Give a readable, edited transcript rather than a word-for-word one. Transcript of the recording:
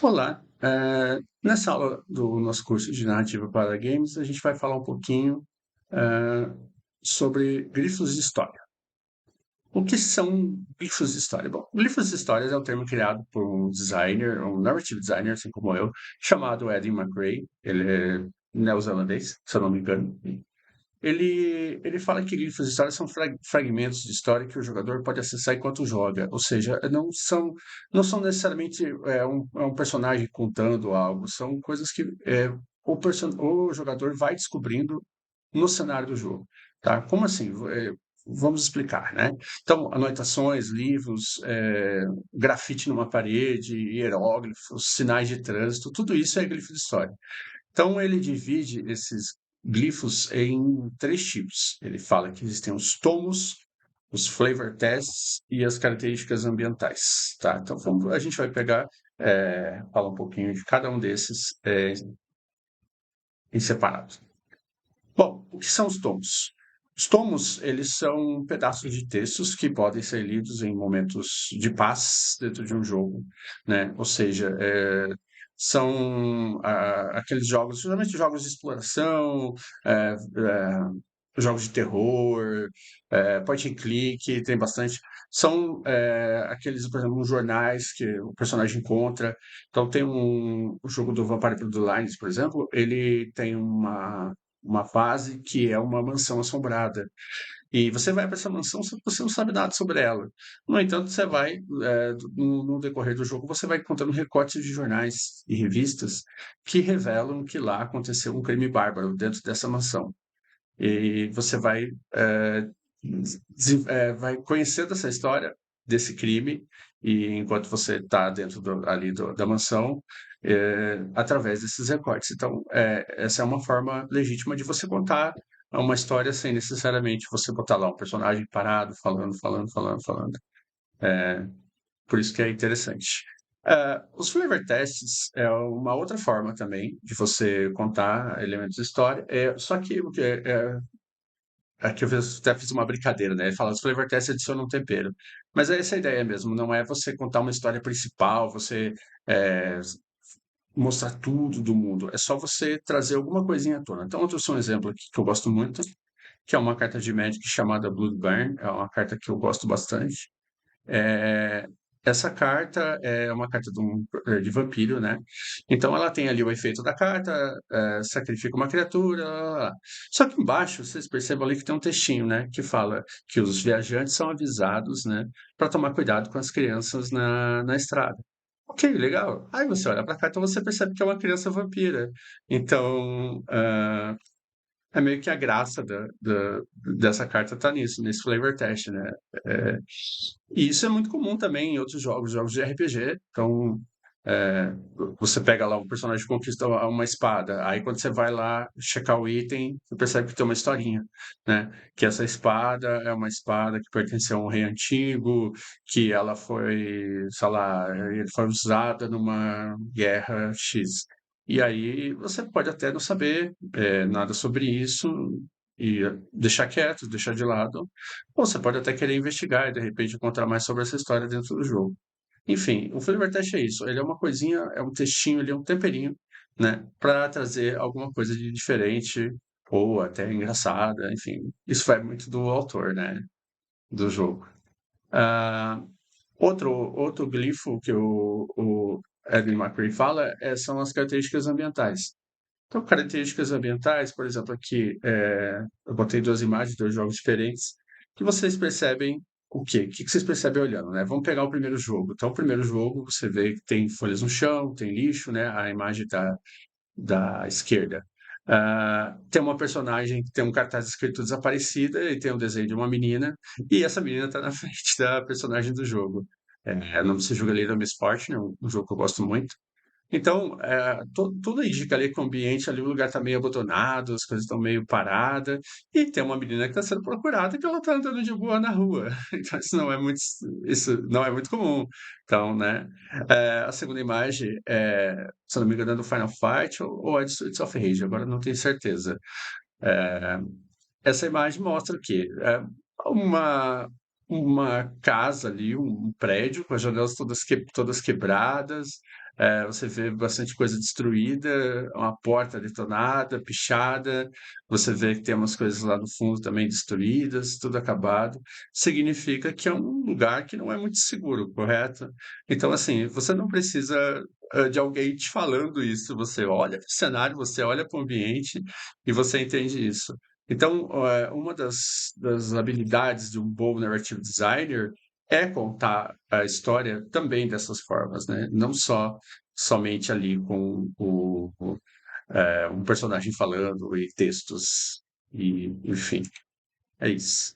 Olá, nessa aula do nosso curso de narrativa para games, a gente vai falar um pouquinho eh, sobre grifos de história. O que são glifos de história? Bom, glifos de histórias é um termo criado por um designer, um narrative designer, assim como eu, chamado Eddie McRae. Ele é neozelandês, se eu não me engano. Ele fala que livros de história são fragmentos de história que o jogador pode acessar enquanto joga, ou seja, não são necessariamente um personagem contando algo, são coisas que o jogador vai descobrindo no cenário do jogo, tá? Como assim? Vamos explicar, né? Então, anotações, livros, grafite numa parede, hieróglifos, sinais de trânsito, tudo isso é glifo de história. Então, ele divide esses glifos em três tipos. Ele fala que existem os tomos, os flavor tests e as características ambientais. Tá? Então, a gente vai pegar, falar um pouquinho de cada um desses em separado. Bom, o que são os tomos? Os tomos, eles são pedaços de textos que podem ser lidos em momentos de paz dentro de um jogo, né? Ou seja, são aqueles jogos, geralmente jogos de exploração, é, jogos de terror, point and click, tem bastante. São aqueles, por exemplo, uns jornais que o personagem encontra. Então tem o jogo do Vampire Bloodlines, por exemplo, ele tem uma fase que é uma mansão assombrada. E você vai para essa mansão, só que você não sabe nada sobre ela. No entanto, você vai, no decorrer do jogo, você vai encontrando recortes de jornais e revistas que revelam que lá aconteceu um crime bárbaro dentro dessa mansão. E você vai conhecendo essa história desse crime, e enquanto você está dentro da mansão, através desses recortes. Então, essa é uma forma legítima de você contar uma história sem necessariamente você botar lá um personagem parado, falando, falando, falando, falando. Por isso que é interessante. Os flavor tests é uma outra forma também de você contar elementos de história, só que aqui até fiz uma brincadeira, né? Ele fala, os flavor tests adicionam um tempero. Mas é essa a ideia mesmo, não é você contar uma história principal, você é, mostrar tudo do mundo. É só você trazer alguma coisinha à tona. Então, eu trouxe um exemplo aqui que eu gosto muito, que é uma carta de Magic chamada Bloodburn. É uma carta que eu gosto bastante. É, essa carta é uma carta de vampiro, né? Então ela tem ali o efeito da carta, sacrifica uma criatura. Lá, lá, lá. Só que embaixo vocês percebem ali que tem um textinho, né? Que fala que os viajantes são avisados, né? Para tomar cuidado com as crianças na estrada. Ok, legal. Aí você olha para a carta e você percebe que é uma criança vampira. Então, é meio que a graça dessa carta tá nisso, nesse flavor test, né? É, e isso é muito comum também em outros jogos, jogos de RPG. Então, é, você pega lá, o personagem conquista uma espada, aí quando você vai lá checar o item, você percebe que tem uma historinha, né? Que essa espada é uma espada que pertenceu a um rei antigo, que ela foi, sei lá, ele foi usada numa guerra X. E aí você pode até não saber nada sobre isso e deixar quieto, deixar de lado, ou você pode até querer investigar e de repente encontrar mais sobre essa história dentro do jogo. Enfim, o flavor text é isso. Ele é uma coisinha, é um textinho, ele é um temperinho, né, para trazer alguma coisa de diferente ou até engraçada. Enfim, isso vai muito do autor, né, do jogo. Ah, outro glifo que o Edwin McCree fala são as características ambientais. Então, características ambientais, por exemplo, aqui eu botei duas imagens, dois jogos diferentes, que vocês percebem o quê? O que vocês percebem olhando, né? Vamos pegar o primeiro jogo. Então, o primeiro jogo, você vê que tem folhas no chão, tem lixo, né? A imagem da esquerda. Tem uma personagem que tem um cartaz escrito desaparecida e tem um desenho de uma menina, e essa menina está na frente da personagem do jogo. O nome desse jogo ali é Miss Fortune, é um jogo que eu gosto muito. Então, tudo indica ali que o ambiente ali, o lugar está meio abandonado, as coisas estão meio paradas, e tem uma menina que está sendo procurada e que ela está andando de boa na rua. Então, isso não é muito comum. Então, né? A segunda imagem, se eu não me engano, é do Final Fight ou é de Streets of Rage, agora não tenho certeza. É, essa imagem mostra o quê? Uma, uma casa ali, um prédio com as janelas todas quebradas, você vê bastante coisa destruída, uma porta detonada, pichada, você vê que tem umas coisas lá no fundo também destruídas, tudo acabado. Significa que é um lugar que não é muito seguro, correto? Então, assim, você não precisa de alguém te falando isso. Você olha para o cenário, você olha para o ambiente e você entende isso. Então, uma das habilidades de um bom narrative designer é contar a história também dessas formas, né? Não só somente ali com um personagem falando e textos, e enfim, é isso.